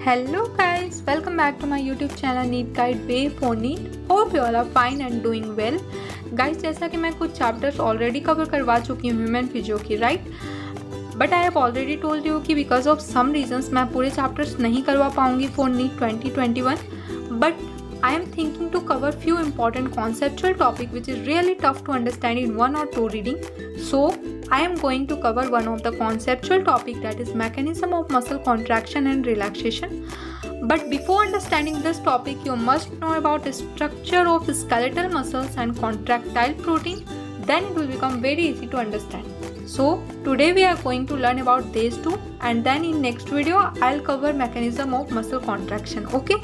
Hello guys, welcome back to my YouTube channel Neat Guide Way for Neat. Hope you all are fine and doing well. Guys, जैसा कि मैं कुछ chapters already cover करवा चुकी हूँ human physio की, right, but I have already told you कि because of some reasons मैं पूरे चैप्टर्स नहीं करवा पाऊंगी for NEET 2021, but I am thinking to cover few important conceptual topic which is really tough to understand in one or two reading. So I am going to cover one of the conceptual topic, that is mechanism of muscle contraction and relaxation. But before understanding this topic, you must know about the structure of skeletal muscles and contractile protein. Then it will become very easy to understand. So today we are going to learn about these two, and then in next video I'll cover mechanism of muscle contraction. Okay.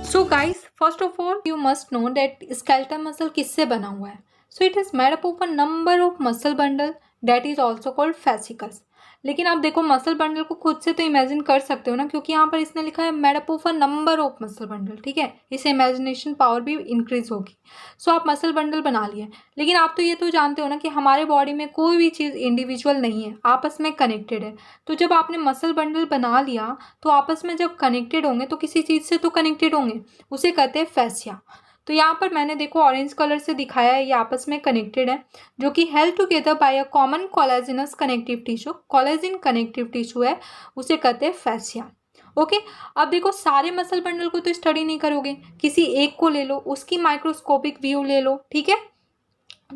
So guys, first of all you must know that skeletal muscle किससे बना हुआ है. So it is made up of a number of muscle bundle that is also called fascicles. लेकिन आप देखो muscle bundle को खुद से तो इमेजिन कर सकते हो ना, क्योंकि यहाँ पर इसने लिखा है made up of a number of muscle bundle. ठीक है, इससे इमेजिनेशन पावर भी इंक्रीज होगी. सो आप मसल बंडल बना लिए, लेकिन आप तो ये तो जानते हो ना कि हमारे बॉडी में कोई भी चीज़ इंडिविजुअल नहीं है, आपस में कनेक्टेड है. तो जब आपने मसल बंडल बना लिया तो आपस में जब कनेक्टेड होंगे तो किसी चीज़ से तो कनेक्टेड होंगे, उसे कहते हैं फैसिया. तो यहाँ पर मैंने देखो ऑरेंज कलर से दिखाया है, ये आपस में कनेक्टेड है, जो कि held together by a common collagenous connective tissue. Collagen connective tissue है, उसे कहते हैं फैसिया. ओके. अब देखो सारे मसल बंडल को तो स्टडी नहीं करोगे, किसी एक को ले लो, उसकी माइक्रोस्कोपिक व्यू ले लो. ठीक है,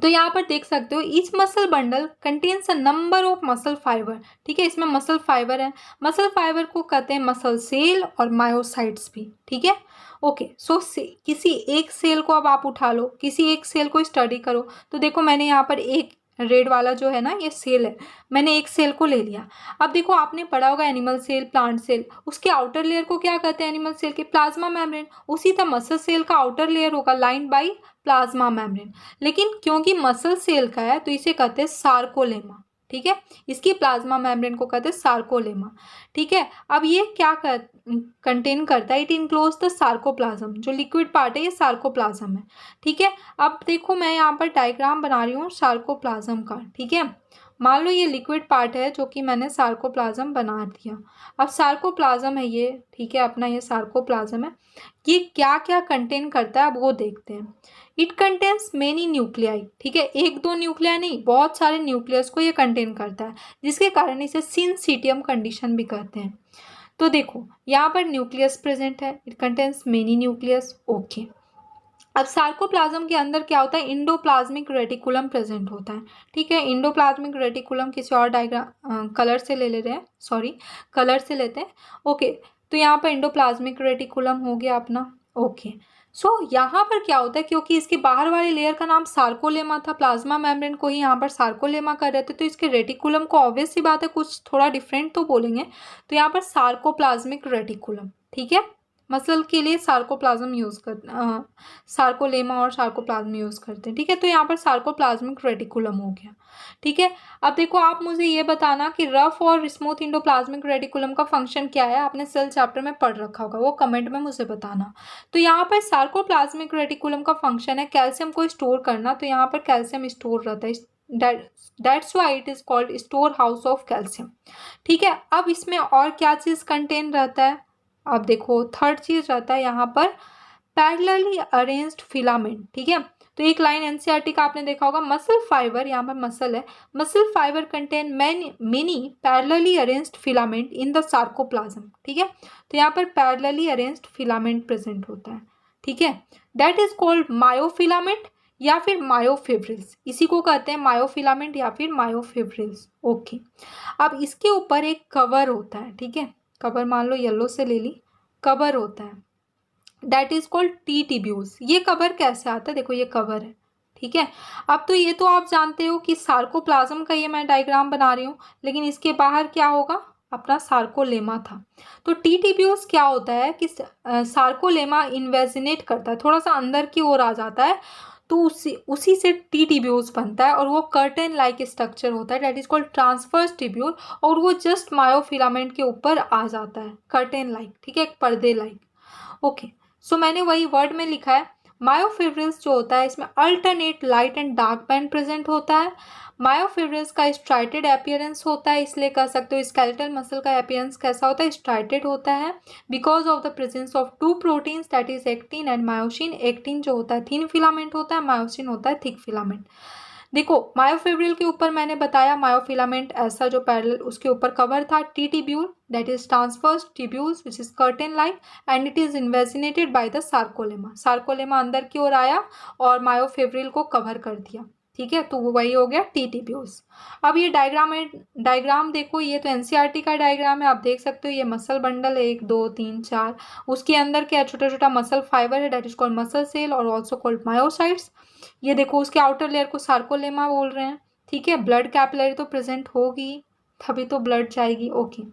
तो यहाँ पर देख सकते हो each muscle bundle contains a number of muscle fiber. ठीक है, इसमें मसल फाइबर है. मसल फाइबर को कहते हैं मसल सेल और मायोसाइट्स भी. ठीक है. ओके. सो किसी एक सेल को अब आप उठा लो, किसी एक सेल को स्टडी करो. तो देखो मैंने यहाँ पर एक रेड वाला जो है ना, ये सेल है, मैंने एक सेल को ले लिया. अब देखो आपने पढ़ा होगा एनिमल सेल, प्लांट सेल, उसके आउटर लेयर को क्या कहते हैं एनिमल सेल के? Plasma membrane. उसी तरह मसल सेल का आउटर लेयर होगा लाइंड बाय प्लाज्मा मेम्ब्रेन, लेकिन क्योंकि मसल सेल का है तो इसे कहते हैं सार्कोलेमा. ठीक है, इसकी प्लाज्मा मेम्ब्रेन को कहते हैं सार्कोलेमा. ठीक है. अब ये क्या कंटेन करता है? It enclose the sarcoplasm. जो लिक्विड पार्ट है ये सार्कोप्लाज्म है. ठीक है. अब देखो मैं यहाँ पर डायग्राम बना रही हूँ सार्कोप्लाज्म का. ठीक है, मान लो ये लिक्विड पार्ट है जो कि मैंने सार्कोप्लाज्म बना दिया. अब सार्कोप्लाज्म है ये. ठीक है, अपना ये सार्कोप्लाज्म है. ये क्या क्या कंटेन करता है अब वो देखते हैं. It contains many nuclei. ठीक है, एक दो न्यूक्लिया नहीं, बहुत सारे न्यूक्लियस को ये कंटेन करता है, जिसके कारण इसे सिनसीटियम कंडीशन भी कहते हैं. तो देखो यहाँ पर न्यूक्लियस प्रेजेंट है, it contains many nucleus. Okay. अब सार्कोप्लाज्म के अंदर क्या होता है? इंडोप्लाज्मिक रेटिकुलम प्रेजेंट होता है. ठीक है, इंडोप्लाज्मिक रेटिकुलम किसी और डायग्राम कलर से ले रहे हैं, सॉरी कलर से लेते हैं. ओके. तो यहाँ पर इंडोप्लाज्मिक रेटिकुलम हो गया अपना. ओके. सो यहाँ पर क्या होता है, क्योंकि इसके बाहर वाले लेयर का नाम सार्कोलेमा था, प्लाज्मा मेम्ब्रेन को ही यहाँ पर सार्कोलेमा कर रहे थे, तो इसके रेटिकुलम को ऑब्वियस सी बात है कुछ थोड़ा डिफरेंट तो बोलेंगे. तो यहाँ पर सार्कोप्लाज्मिक रेटिकुलम. ठीक है, मसल के लिए सार्कोप्लाज्म यूज़ कर सार्कोलेमा और सार्कोप्लाज्म यूज़ करते हैं. ठीक है, तो यहाँ पर सार्कोप्लाज्मिक रेटिकुलम हो गया. ठीक है. अब देखो आप मुझे ये बताना कि रफ और स्मूथ इंडोप्लाज्मिक रेटिकुलम का फंक्शन क्या है. आपने सेल चैप्टर में पढ़ रखा होगा, वो कमेंट में मुझे बताना. तो यहाँ पर सार्कोप्लाज्मिक रेटिकुलम का फंक्शन है कैल्शियम को स्टोर करना. तो यहाँ पर कैल्शियम स्टोर रहता है, that's why it is called store house of calcium. ठीक है. अब इसमें और क्या चीज़ कंटेन रहता है? अब देखो थर्ड चीज़ रहता है यहाँ पर पैरेलली अरेंज्ड फिलामेंट. ठीक है, तो एक लाइन एनसीईआरटी का आपने देखा होगा, मसल फाइबर, यहाँ पर मसल है, muscle fibre contain many parallelly arranged filament in the sarcoplasm. ठीक है, तो यहाँ पर पैरेलली अरेंज्ड फिलामेंट प्रेजेंट होता है. ठीक है, दैट इज कॉल्ड मायोफिलामेंट या फिर मायोफिब्रिल्स. इसी को कहते हैं मायोफिलामेंट या फिर मायोफिब्रिल्स. ओके. अब इसके ऊपर एक कवर होता है. ठीक है, कवर मान लो येलो से ले ली, कवर होता है, that is called T tubules. ये कवर कैसे आता है? देखो ये कवर है. ठीक है. अब तो ये तो आप जानते हो कि सार्कोप्लाज्म का ये मैं डायग्राम बना रही हूँ, लेकिन इसके बाहर क्या होगा? अपना सार्कोलेमा था. तो टी टिब्यूल्स क्या होता है कि सार्कोलेमा इन्वेजिनेट करता है, थोड़ा सा अंदर की ओर आ जाता है, तो उसी से टी टिब्यूल्स बनता है और वो कर्टेन लाइक स्ट्रक्चर होता है, that is called transverse tubule, और वो जस्ट मायोफिलामेंट के ऊपर आ जाता है, कर्टेन लाइक. ठीक है, एक पर्दे लाइक. ओके. सो मैंने वही वर्ड में लिखा है मायोफिब्रिल्स जो होता है इसमें alternate light and dark band present होता है। मायोफिब्रिल्स का स्ट्राइटेड अपीयरेंस होता है, इसलिए कह सकते हो स्केलेटल मसल का अपीयरेंस कैसा होता है, स्ट्राइटेड होता है, because of the presence of two proteins that is actin and myosin. Actin जो होता है थिन फिलामेंट होता है, मायोसिन होता है थिक फिलामेंट। देखो मायोफिब्रिल के ऊपर मैंने बताया मायोफिलामेंट ऐसा जो पैरेलल उसके ऊपर कवर था, T tubule that is transverse tubules which is curtain like and it is invaginated by the sarcolemma. Sarcolemma अंदर की ओर आया और मायोफिब्रिल को कवर कर दिया, ठीक है, तो वो वही हो गया टी टिब्यूल्स। अब ये डायग्राम देखो, ये तो एनसीईआरटी का डायग्राम है, आप देख सकते हो ये मसल बंडल है 1 2 3 4, उसके अंदर क्या छोटा छोटा मसल फाइबर है that is called muscle cell और ऑल्सो कॉल्ड मायोसाइट्स। ये देखो उसके आउटर लेयर को सार्कोलेमा बोल रहे हैं, ठीक है। ब्लड कैपिलरी तो प्रेजेंट होगी तभी तो ब्लड जाएगी, ओके।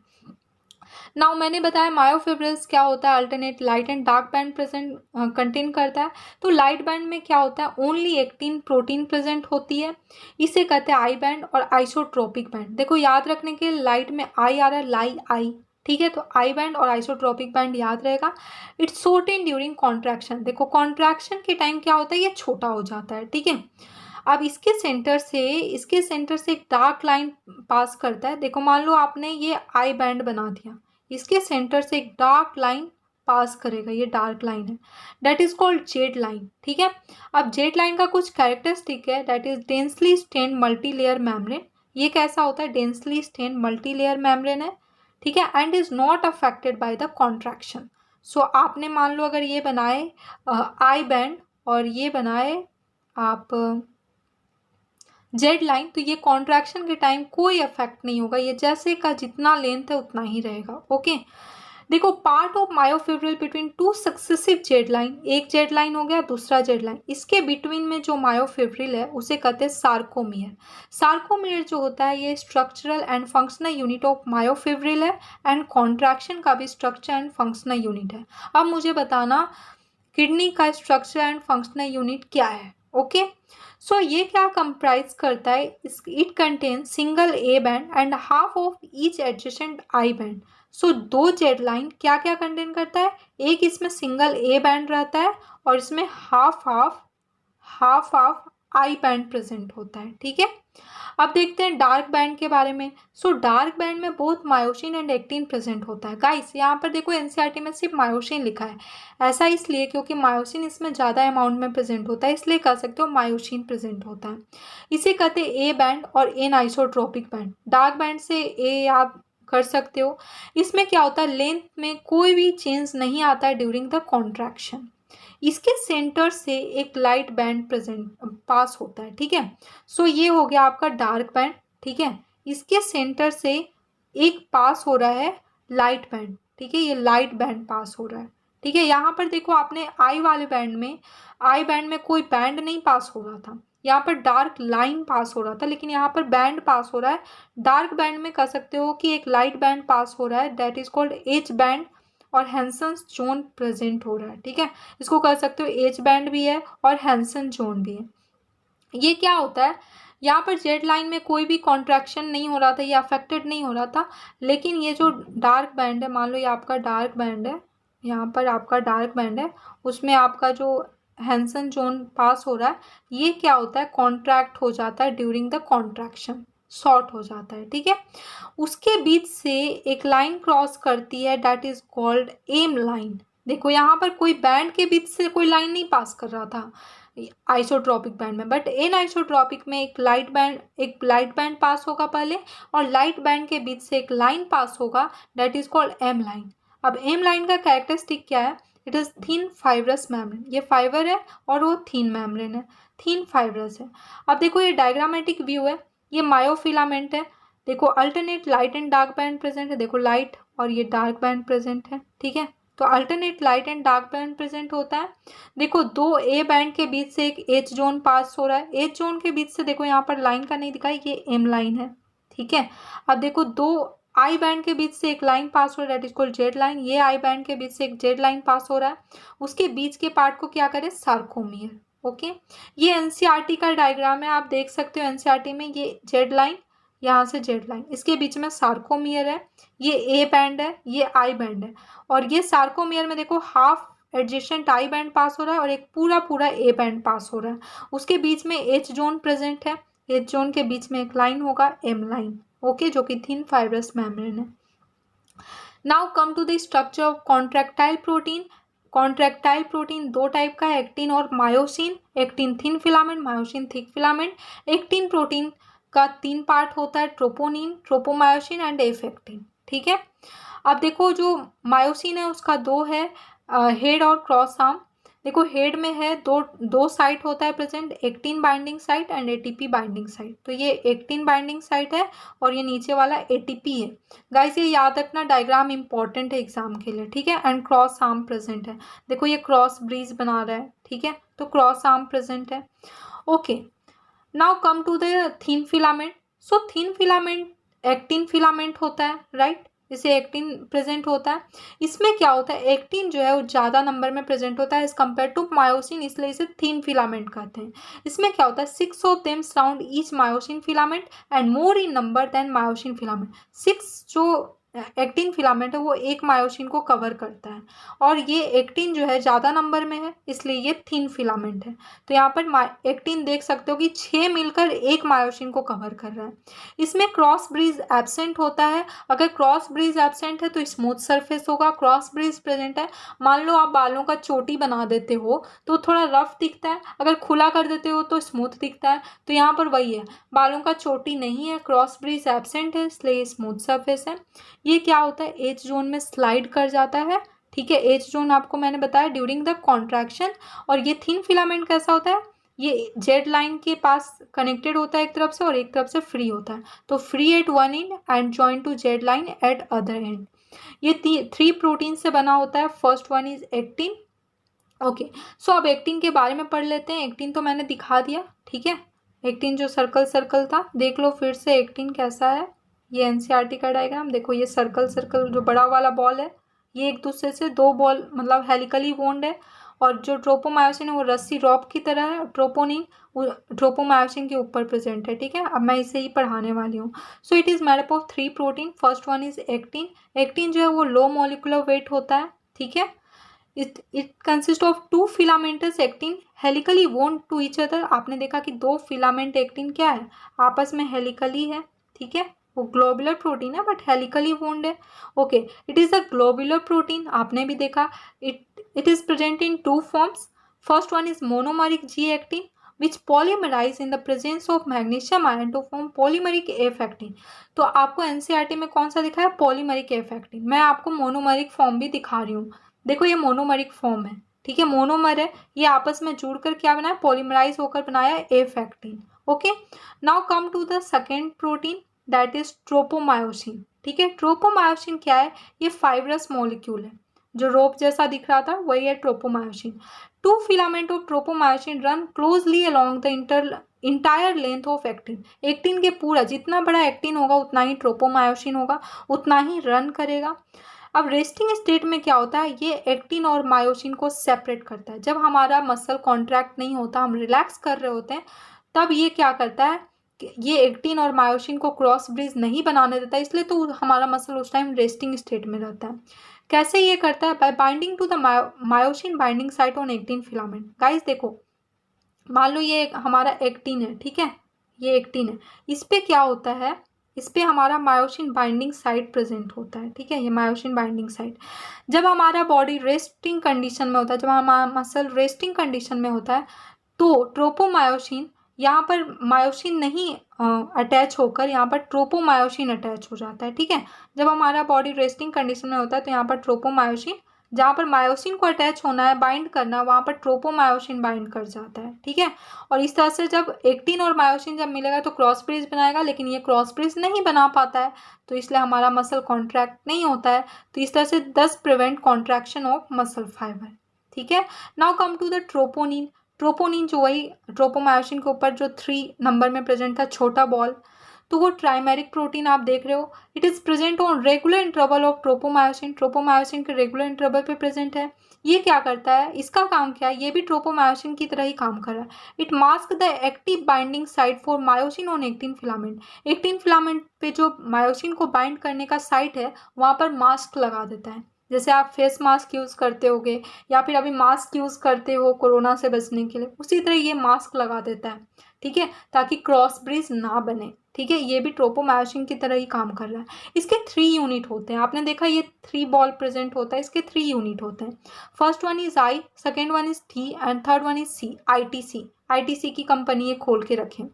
नाउ मैंने बताया मायोफिब्रिल्स क्या होता है, alternate light and dark band present contain करता है। तो लाइट बैंड में क्या होता है, ओनली एक्टिन प्रोटीन प्रेजेंट होती है, इसे कहते हैं आई बैंड और आइसोट्रोपिक बैंड। देखो याद रखने के लाइट में आई आ रहा है, लाई आई, ठीक है, तो आई बैंड और आइसोट्रोपिक बैंड याद रहेगा। It's shorten during contraction. देखो कॉन्ट्रैक्शन के टाइम क्या होता है, ये छोटा हो जाता है, ठीक है। अब इसके सेंटर से एक डार्क लाइन पास करता है। देखो मान लो आपने ये आई बैंड बना दिया, इसके सेंटर से एक डार्क लाइन पास करेगा, ये डार्क लाइन है, that is called Z line, ठीक है। अब जेड लाइन का कुछ कैरेक्टरिस्टिक है, that is densely stained multilayer membrane. ये कैसा होता है, डेंसली स्टेन्ड मल्टीलेयर मेम्ब्रेन है, ठीक है, and is not affected by the contraction. So आपने मान लो अगर ये बनाए आई बैंड और ये बनाए आप जेड लाइन, तो ये कॉन्ट्रैक्शन के टाइम कोई इफेक्ट नहीं होगा, ये जैसे का जितना लेंथ है उतना ही रहेगा, ओके। देखो part of myofibril between two successive Z line, एक जेड लाइन हो गया दूसरा जेड लाइन, इसके बिटवीन में जो मायोफिब्रिल है उसे कहते हैं सार्कोमियर। सार्कोमियर जो होता है ये structural and functional unit of myofibril है एंड कॉन्ट्रैक्शन का भी स्ट्रक्चर एंड फंक्शनल यूनिट है। अब मुझे बताना किडनी का स्ट्रक्चर एंड फंक्शनल यूनिट क्या है, ओके। सो ये क्या कंप्राइज करता है, it contain single A band and half of each adjacent I band. So दो जेड लाइन क्या क्या कंटेन करता है, एक इसमें सिंगल ए बैंड रहता है और इसमें half half I band present होता है, ठीक है। अब देखते हैं डार्क बैंड के बारे में। सो डार्क बैंड में both myosin and actin present होता है। गाइस यहाँ पर देखो एनसीईआरटी में सिर्फ मायोसिन लिखा है, ऐसा इसलिए क्योंकि मायोसिन इसमें ज़्यादा अमाउंट में प्रेजेंट होता है, इसलिए कह सकते हो मायोसिन प्रेजेंट होता है। इसे कहते हैं ए बैंड और anisotropic band. Dark band से ए याद कर सकते हो। इसमें क्या होता है, लेंथ में कोई भी चेंज नहीं आता है ड्यूरिंग द कॉन्ट्रैक्शन। इसके सेंटर से एक लाइट बैंड प्रेजेंट पास होता है, ठीक है। सो ये हो गया आपका डार्क बैंड, ठीक है। इसके सेंटर से एक पास हो रहा है लाइट बैंड, ठीक है, ये लाइट बैंड पास हो रहा है, ठीक है। यहाँ पर देखो आपने आई बैंड में कोई बैंड नहीं पास हो रहा था, यहाँ पर डार्क लाइन पास हो रहा था, लेकिन यहाँ पर बैंड पास हो रहा है। डार्क बैंड में कह सकते हो कि एक लाइट बैंड पास हो रहा है, that is called H band और हैंसन्स जोन प्रेजेंट हो रहा है, ठीक है। इसको कह सकते हो एच बैंड भी है और हैंसन जोन भी है। ये क्या होता है, यहाँ पर जेड लाइन में कोई भी कॉन्ट्रैक्शन नहीं हो रहा था, ये अफेक्टेड नहीं हो रहा था, लेकिन ये जो डार्क बैंड है, मान लो ये आपका डार्क बैंड है, यहाँ पर आपका डार्क बैंड है, उसमें आपका जो हैंसन जोन पास हो रहा है, ये क्या होता है, कॉन्ट्रैक्ट हो जाता है ड्यूरिंग द कॉन्ट्रैक्शन, शॉर्ट हो जाता है, ठीक है। उसके बीच से एक लाइन क्रॉस करती है, that is called M line. देखो यहाँ पर कोई बैंड के बीच से कोई लाइन नहीं पास कर रहा था आइसोट्रोपिक बैंड में, बट एन आइसोट्रोपिक में एक लाइट बैंड पास होगा पहले, और लाइट बैंड के बीच से एक लाइन पास होगा, that is called M line. अब एम लाइन का कैरेक्टरिस्टिक क्या है, it is thin fibrous membrane, ये फाइबर है और वो थिन मेम्ब्रेन है, थिन फाइब्रस है। अब देखो ये डायग्रामेटिक व्यू है, ये मायोफिलामेंट है, देखो alternate light and dark band present है, देखो लाइट और ये डार्क बैंड प्रेजेंट है, ठीक है। तो alternate light and dark band present होता है। देखो दो ए बैंड के बीच से एक एच जोन पास हो रहा है, एच जोन के बीच से देखो यहाँ पर लाइन का नहीं दिखाई, ये एम लाइन है, ठीक है। अब देखो दो आई बैंड के बीच से एक लाइन पास हो रहा है, that is called Z line, ये आई बैंड के बीच से एक जेड लाइन पास हो रहा है, उसके बीच के पार्ट को क्या करें, सार्कोमियर, ओके। ये एनसीईआरटी का डायग्राम है, आप देख सकते हो एनसीईआरटी में, ये जेड लाइन, यहाँ से जेड लाइन, इसके बीच में सार्कोमियर है, ये ए बैंड है, ये आई बैंड है, और ये सार्कोमियर में देखो half adjacent I band pass हो रहा है और एक पूरा पूरा ए बैंड पास हो रहा है। उसके बीच में एच जोन प्रेजेंट है, एच जोन के बीच में एक लाइन होगा एम लाइन, ओके, जो कि थिन फाइब्रस मेम्ब्रेन है। Now come to the structure of contractile protein. Contractile protein दो टाइप का है, एक्टिन और मायोसिन। Actin thin filament, myosin thick filament. Actin protein का 3 पार्ट होता है, troponin, tropomyosin and F actin, ठीक है। अब देखो जो मायोसिन है उसका 2 है, हेड और क्रॉस आर्म। देखो हेड में है दो साइट होता है present, actin binding site and ATP binding site. तो ये एक्टिन बाइंडिंग साइट है और ये नीचे वाला एटीपी है। गाइस ये याद रखना, डायग्राम इंपॉर्टेंट है एग्जाम के लिए, ठीक है। एंड क्रॉस आर्म प्रेजेंट है, देखो ये क्रॉस ब्रीज बना रहा है, ठीक है, तो क्रॉस आर्म प्रेजेंट है, okay. Now come to the thin filament. So thin filament actin filament होता है, राइट, इसे एक्टिन प्रेजेंट होता है। इसमें क्या होता है, एक्टिन जो है वो ज़्यादा नंबर में प्रेजेंट होता है एज कम्पेयर टू मायोसिन, इसलिए इसे थिन फिलामेंट कहते हैं। इसमें क्या होता है, 6 of them surround each myosin filament and more in number than myosin filament. 6 जो एक्टिन फिलामेंट है वो एक मायोसिन को कवर करता है और ये एक्टिन जो है ज़्यादा नंबर में है इसलिए ये थिन फिलामेंट है। तो यहाँ पर एक्टिन देख सकते हो कि 6 मिलकर एक मायोसिन को कवर कर रहा है। इसमें क्रॉस ब्रीज एब्सेंट होता है। अगर क्रॉस ब्रीज एब्सेंट है तो स्मूथ सरफेस होगा, क्रॉस ब्रीज प्रेजेंट है, मान लो आप बालों का चोटी बना देते हो तो थोड़ा रफ दिखता है, अगर खुला कर देते हो तो स्मूथ दिखता है। तो यहाँ पर वही है, बालों का चोटी नहीं है, क्रॉस ब्रीज एब्सेंट है इसलिए स्मूथ सरफेस है। ये क्या होता है, एच जोन में स्लाइड कर जाता है, ठीक है। एच जोन आपको मैंने बताया ड्यूरिंग द कॉन्ट्रैक्शन। और ये थिन फिलामेंट कैसा होता है, ये जेड लाइन के पास कनेक्टेड होता है एक तरफ से और एक तरफ से फ्री होता है, तो free at one end and join to Z line at other end. ये 3 प्रोटीन से बना होता है। First one is actin, okay. So अब एक्टिन के बारे में पढ़ लेते हैं। एक्टिन तो मैंने दिखा दिया, ठीक है। एक्टिन जो सर्कल सर्कल था देख लो फिर से, एक्टिन कैसा है, ये एनसीईआरटी का डायग्राम देखो, ये सर्कल सर्कल जो बड़ा वाला बॉल है ये एक दूसरे से 2 बॉल मतलब हेलिकली बॉन्ड है। और जो ट्रोपोमायोसिन है वो रस्सी रॉप की तरह है, ट्रोपोनिन ट्रोपोमायोसिन के ऊपर प्रेजेंट है, ठीक है। अब मैं इसे ही पढ़ाने वाली हूँ। So it is made up of 3 protein. First one is actin. Actin जो है वो लो मॉलिकुलर वेट होता है, ठीक है। It consist of 2 filamentous actin helically wound to each other. आपने देखा कि 2 फिलामेंट एक्टिन क्या है, आपस में हेलिकली है, ठीक है। वो ग्लोबुलर प्रोटीन है बट हेलिकली वोन्ड है, okay. It is a globular protein, आपने भी देखा। It is present in 2 forms. First one is monomeric G-actin which polymerize in the presence of magnesium ion to form polymeric F-actin। तो आपको NCERT में कौन सा दिखा है, पॉलीमरिक F-actin। मैं आपको मोनोमरिक फॉर्म भी दिखा रही हूँ, देखो ये मोनोमरिक फॉर्म है, ठीक है। मोनोमर है, ये आपस में जुड़कर क्या बनाया, पॉलीमराइज होकर बनाया F-actin, okay. Now come to the second protein that is tropomyosin, ठीक है। ट्रोपोमायोसिन क्या है, ये फाइब्रस मॉलिक्यूल है, जो रोप जैसा दिख रहा था वही है tropomyosin. 2 filament of tropomyosin run closely along the entire length of actin. Actin के पूरा जितना बड़ा एक्टिन होगा उतना ही ट्रोपोमायोसिन होगा, उतना ही रन करेगा। अब रेस्टिंग स्टेट में क्या होता है, ये एक्टिन और मायोसिन को सेपरेट करता है। जब हमारा मसल कॉन्ट्रैक्ट नहीं होता, हम रिलैक्स कर रहे होते हैं, तब ये क्या करता है, ये एक्टिन और मायोसिन को क्रॉस ब्रिज नहीं बनाने देता, इसलिए तो हमारा मसल उस टाइम रेस्टिंग स्टेट में रहता है। कैसे ये करता है, by binding to the myosin binding site on actin filament. Guys देखो, मान लो ये हमारा एक्टिन है, ठीक है, ये एक्टिन है, इस पे क्या होता है, इस पे हमारा मायोसिन बाइंडिंग साइट प्रेजेंट होता है, ठीक है, ये मायोसिन बाइंडिंग साइट। जब हमारा बॉडी रेस्टिंग कंडीशन में होता है, जब हमारा मसल रेस्टिंग कंडीशन में होता है, तो ट्रोपोमायोसिन यहाँ पर मायोसिन नहीं अटैच होकर यहाँ पर ट्रोपोमायोसिन अटैच हो जाता है, ठीक है। जब हमारा बॉडी रेस्टिंग कंडीशन में होता है तो यहाँ पर ट्रोपोमायोसिन, जहाँ पर मायोसिन को अटैच होना है, बाइंड करना है, वहाँ पर ट्रोपोमायोसिन बाइंड कर जाता है, ठीक है। और इस तरह से जब एक्टिन और मायोसिन जब मिलेगा तो क्रॉस ब्रिज बनाएगा, लेकिन ये क्रॉस ब्रिज नहीं बना पाता है, तो इसलिए हमारा मसल कॉन्ट्रैक्ट नहीं होता है। तो इस तरह से thus prevent contraction of muscle fiber, ठीक है। Now come to the troponin. Troponin जो वही ट्रोपोमायोसिन के ऊपर जो 3 नंबर में प्रेजेंट था, छोटा बॉल, तो वो ट्राइमेरिक प्रोटीन आप देख रहे हो। It is present on regular interval of tropomyosin. Tropomyosin के रेगुलर इंटरवल पे प्रेजेंट है। ये क्या करता है, इसका काम क्या है, ये भी ट्रोपोमायोसिन की तरह ही काम कर रहा है। It mask the active binding site for myosin on actin filament. Actin filament पे जो मायोसिन को बाइंड करने का साइट है वहाँ पर मास्क लगा देता है, जैसे आप फेस मास्क यूज़ करते होगे या फिर अभी मास्क यूज़ करते हो कोरोना से बचने के लिए, उसी तरह ये मास्क लगा देता है, ठीक है, ताकि क्रॉस ब्रिज ना बने, ठीक है। ये भी ट्रोपोमायोसिन की तरह ही काम कर रहा है। इसके 3 यूनिट होते हैं, आपने देखा ये 3 बॉल प्रेजेंट होता है, इसके 3 यूनिट होते हैं। First one is I, second one is T and third one is C. ITC, ITC की कंपनी ये खोल के रखे।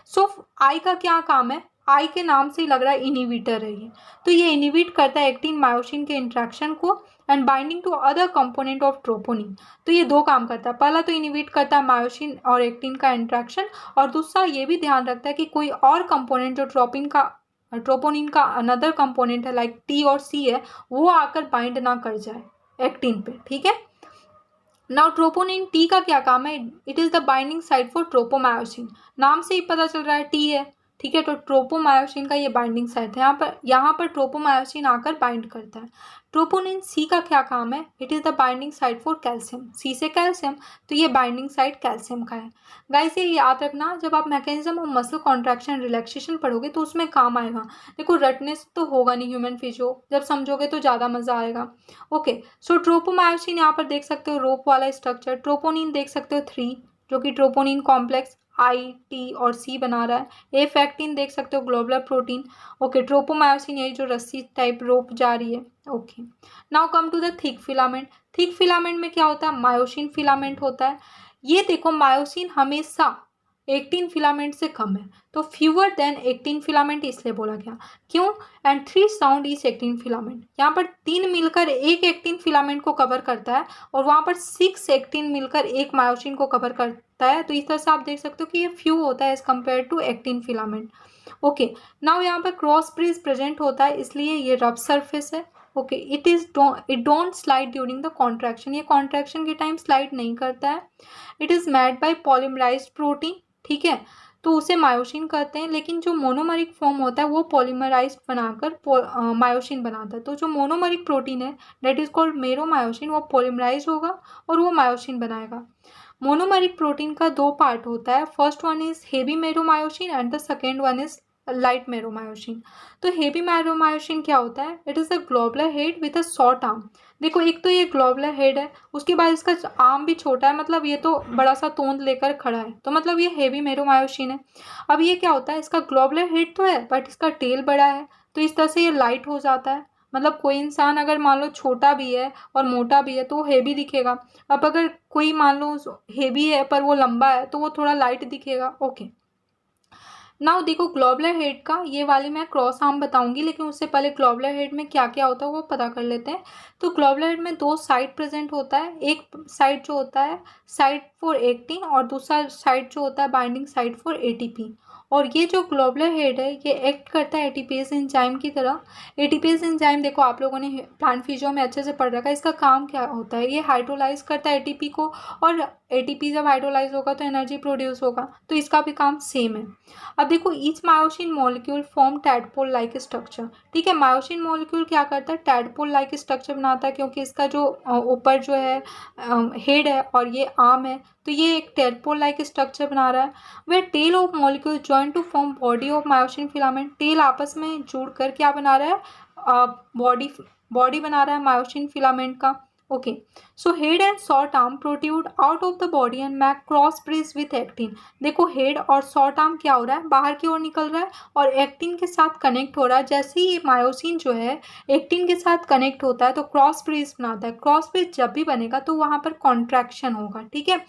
सो आई का क्या काम है, आई के नाम से ही लग रहा है इनिबिटर है ये, तो ये इनिबिट करता है एक्टिन मायोसिन के इंट्रैक्शन को and binding to other component of troponin. तो ये 2 काम करता है, पहला तो इनिबिट करता है मायोसिन और एक्टिन का इंट्रैक्शन, और दूसरा ये भी ध्यान रखता है कि कोई और कंपोनेंट जो ट्रोपोनिन का अनदर कंपोनेंट है लाइक टी और सी है, वो आकर बाइंड ना कर जाए एक्टिन पे, ठीक है। नाउ ट्रोपोनिन टी का क्या काम है, it is the binding site for tropomyosin, नाम से ही पता चल रहा है टी है, ठीक है। तो ट्रोपोमायोसिन का ये बाइंडिंग साइट है, यहाँ पर ट्रोपोमायोसिन आकर बाइंड करता है। ट्रोपोनिन सी का क्या काम है, it is the binding site for calcium, C से कैल्शियम, तो ये बाइंडिंग साइट कैल्शियम का है। गाइस ये याद रखना, जब आप mechanism of muscle contraction relaxation पढ़ोगे तो उसमें काम आएगा। देखो रटने से तो होगा नहीं ह्यूमन फिजियो, जब समझोगे तो ज़्यादा मज़ा आएगा। ओके, सो ट्रोपोमायोसिन यहाँ पर देख सकते हो रोप वाला स्ट्रक्चर, ट्रोपोनिन देख सकते हो 3 जो कि ट्रोपोनिन कॉम्प्लेक्स आई टी और सी बना रहा है। एफ एक्टिन देख सकते हो ग्लोबुलर प्रोटीन। ओके, ट्रोपोमायोसिन यही जो रस्सी टाइप रोप जा रही है। Okay, now come to the thick filament. Thick filament में क्या होता है, मायोसिन फिलामेंट होता है। ये देखो मायोसिन हमेशा एक्टिन फिलामेंट से कम है, तो फ्यूअर देन एक्टिन फिलामेंट इसलिए बोला गया। क्यों, and 3 sound is actin filament, यहाँ पर 3 मिलकर एक एक्टिन फिलामेंट को कवर करता है और वहाँ पर 6 एक्टिन मिलकर एक मायोसिन को कवर करता है। तो इस तरह से आप देख सकते हो कि ये फ्यू होता है as compare to actin filament. Okay, now यहाँ पर क्रॉस ब्रिज प्रेजेंट होता है, इसलिए ये रफ सरफेस है। Okay, it don't slide during the contraction, ये कॉन्ट्रैक्शन के टाइम स्लाइड नहीं करता है। It is made by polymerised protein, ठीक है, तो उसे मायोसिन कहते हैं। लेकिन जो मोनोमरिक फॉर्म होता है वो पॉलीमराइज बनाकर मायोसिन बनाता है। तो जो मोनोमरिक प्रोटीन है दैट इज कॉल्ड मेरोमायोसिन, वो पॉलीमराइज होगा और वो मायोसिन बनाएगा। मोनोमरिक प्रोटीन का 2 पार्ट होता है, first one is heavy meromyosin and the second one is light meromyosin. तो हेवी मेरोमायोसिन क्या होता है, it is a globular head with a short arm. देखो एक तो ये ग्लोबुलर हेड है, उसके बाद इसका आर्म भी छोटा है, मतलब ये तो बड़ा सा तोंद लेकर खड़ा है, तो मतलब ये हेवी मेरोमायोसिन है। अब ये क्या होता है, इसका ग्लोबुलर हेड तो है बट इसका टेल बड़ा है, तो इस तरह से ये लाइट हो जाता है। मतलब कोई इंसान अगर मान लो छोटा भी है और मोटा भी है तो वो हेवी दिखेगा। अब अगर कोई मान लो हेवी है पर वो लंबा है तो वो थोड़ा लाइट दिखेगा। ओके, नाउ देखो ग्लोबुलर हेड का, ये वाली मैं क्रॉस आर्म बताऊंगी, लेकिन उससे पहले ग्लोबुलर हेड में क्या क्या होता है वो पता कर लेते हैं। तो ग्लोबुलर हेड में 2 साइड प्रेजेंट होता है, एक साइड जो होता है साइड फॉर एक्टिन और दूसरा साइड जो होता है बाइंडिंग साइड फॉर एटीपी। और ये जो ग्लोबुलर हेड है ये एक्ट करता है एटीपेज एंजाइम की तरह। एटीपेज एंजाइम देखो आप लोगों ने प्लांट फिजियो में अच्छे से पढ़ रखा है, इसका काम क्या होता है, ये हाइड्रोलाइज करता है एटीपी को, और एटीपी जब हाइड्रोलाइज होगा तो एनर्जी प्रोड्यूस होगा, तो इसका भी काम सेम है। अब देखो each myosin molecule form tadpole like structure, ठीक है। मायोसिन मॉलिक्यूल क्या करता है, टैडपोल लाइक स्ट्रक्चर बनाता है, क्योंकि इसका जो ऊपर जो है हेड है और ये आर्म है, तो ये एक टैडपोल लाइक स्ट्रक्चर बना रहा है। वे tail of molecule join to form body of myosin filament, tail आपस में जुड़कर क्या बना रहा है, बॉडी बना रहा है मायोसिन फिलामेंट का। Okay, so head and short arm protrude out of the body and make cross bridge with actin. देखो हेड और शॉर्ट आर्म क्या हो रहा है, बाहर की ओर निकल रहा है और एक्टिन के साथ कनेक्ट हो रहा है। जैसे ही ये मायोसिन जो है एक्टिन के साथ कनेक्ट होता है तो क्रॉस ब्रिज बनाता है। क्रॉस ब्रिज जब भी बनेगा तो वहाँ पर कॉन्ट्रैक्शन होगा, ठीक है।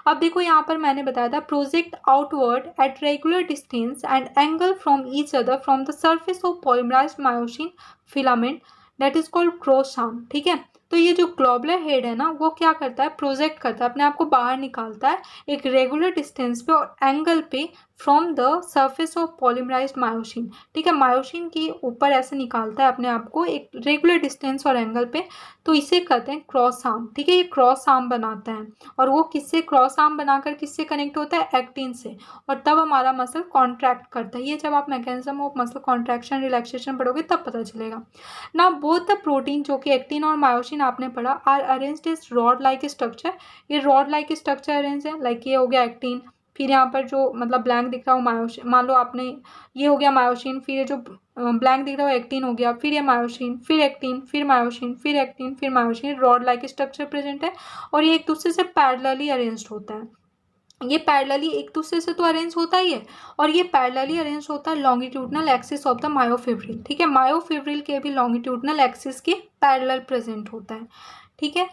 अब देखो यहाँ पर मैंने बताया था project outward at regular distance and angle from each other from the surface of polymerised myosin filament that is called cross arm, ठीक है। तो ये जो ग्लोबुलर हेड है ना वो क्या करता है, प्रोजेक्ट करता है, अपने आप को बाहर निकालता है एक रेगुलर डिस्टेंस पे और एंगल पे from the surface of polymerised myosin, ठीक है। मायोसिन के ऊपर ऐसे निकालता है अपने आप को एक रेगुलर डिस्टेंस और एंगल पे, तो इसे कहते हैं क्रॉस आर्म, ठीक है। ये क्रॉस आर्म बनाता है और वो किससे क्रॉस आर्म बनाकर किससे कनेक्ट होता है, एक्टिन से, और तब हमारा मसल कॉन्ट्रैक्ट करता है। ये जब आप mechanism of muscle contraction relaxation पढ़ोगे तब पता चलेगा ना। बोथ द प्रोटीन जो कि एक्टिन और मायोसिन आपने पढ़ा are arranged is rod like structure, ये रॉड लाइक स्ट्रक्चर अरेंज है, लाइक ये हो गया एक्टिन, फिर यहाँ पर जो मतलब ब्लैंक दिख रहा हो मायोसिन, मान लो आपने ये हो गया मायोसिन, फिर ये जो ब्लैंक दिख रहा हो एक्टिन हो गया, फिर ये मायोसिन, फिर एक्टिन, फिर मायोसिन, फिर एक्टिन, फिर myosin, rod like structure present है और ये एक दूसरे से पैरेलली अरेंज्ड होता है। ये पैरेलली एक दूसरे से तो अरेंज होता ही है और ये पैरेलली अरेंज होता है longitudinal axis of the myofibril. ठीक है, मायोफिब्रिल के भी लॉन्गिट्यूडनल एक्सिस के पैरेलल प्रेजेंट होता है। ठीक है,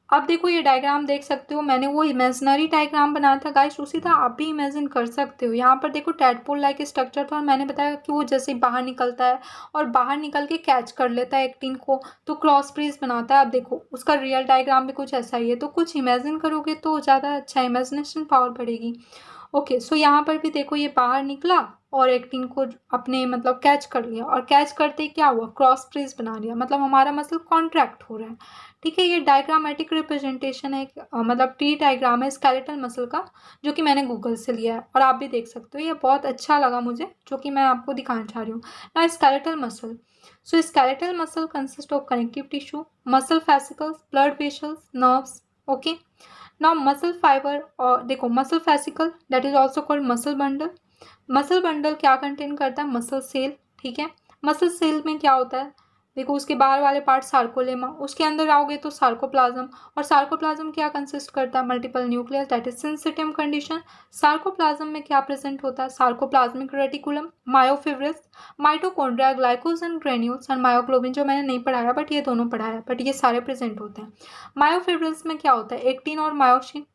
अब देखो ये डायग्राम देख सकते हो, मैंने वो इमेजिनरी डायग्राम बनाया था गाइस, उसी तरह आप भी इमेजिन कर सकते हो। यहाँ पर देखो टैडपोल लाइक स्ट्रक्चर था और मैंने बताया कि वो जैसे बाहर निकलता है और बाहर निकल के कैच कर लेता है एक्टिन को तो क्रॉस ब्रिज बनाता है। अब देखो उसका रियल डायग्राम भी कुछ ऐसा ही है, तो कुछ इमेजिन करोगे तो ज़्यादा अच्छा इमेजिनेशन पावर बढ़ेगी। ओके, सो यहाँ पर भी देखो ये बाहर निकला और एक्टिन को अपने मतलब कैच कर लिया और कैच करते ही क्या हुआ, क्रॉस ब्रिज बना लिया, मतलब हमारा मसल कॉन्ट्रैक्ट हो रहा है। ठीक है, ये डायग्रामेटिक रिप्रेजेंटेशन है, मतलब ट्री डायग्राम है स्केलेटल मसल का, जो कि मैंने गूगल से लिया है और आप भी देख सकते हो। ये बहुत अच्छा लगा मुझे, जो कि मैं आपको दिखाना चाह रही हूँ ना। Skeletal muscle, so skeletal muscle consist of connective tissue, muscle fascicles, blood vessels, nerves. Okay, now muscle fibre, और देखो muscle fascicle that is also called muscle bundle. Muscle bundle क्या कंटेन करता है, मसल सेल। ठीक है, muscle cell में क्या होता है, देखो उसके बाहर वाले पार्ट सार्कोलेमा, उसके अंदर आओगे तो सार्कोप्लाज्म, और सार्कोप्लाज्म क्या कंसिस्ट करता है, multiple nucleus that is syncytial condition. Sarcoplasm में क्या प्रेजेंट होता है, sarcoplasmic reticulum, myofibrils, mitochondria, glycogen granules और मायोग्लोबिन, जो मैंने नहीं पढ़ाया बट ये दोनों पढ़ाया, बट ये सारे प्रेजेंट होते हैं। मायोफिब्रिल्स में क्या होता है, एक्टिन और मायोसिन।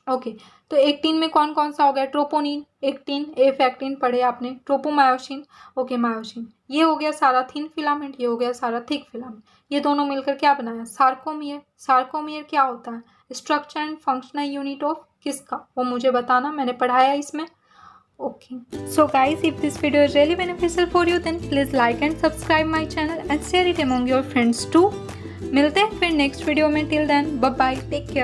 ओके, तो एक्टिन में कौन कौन सा हो गया, ट्रोपोनिन, एक्टिन, एफ एक्टिन पढ़े आपने, ट्रोपोमायोसिन, ओके मायोसिन। ये हो गया सारा थिन फिलामेंट, ये हो गया सारा थिक फिलामेंट, ये दोनों मिलकर क्या बनाया, सार्कोमियर। सार्कोमियर क्या होता है, structure and functional unit of किसका, वो मुझे बताना, मैंने पढ़ाया इसमें। Okay, so guys, if this video is really beneficial for you, then please like and subscribe my channel and share it among your friends too. मिलते हैं फिर नेक्स्ट वीडियो में, till then bye bye, take care.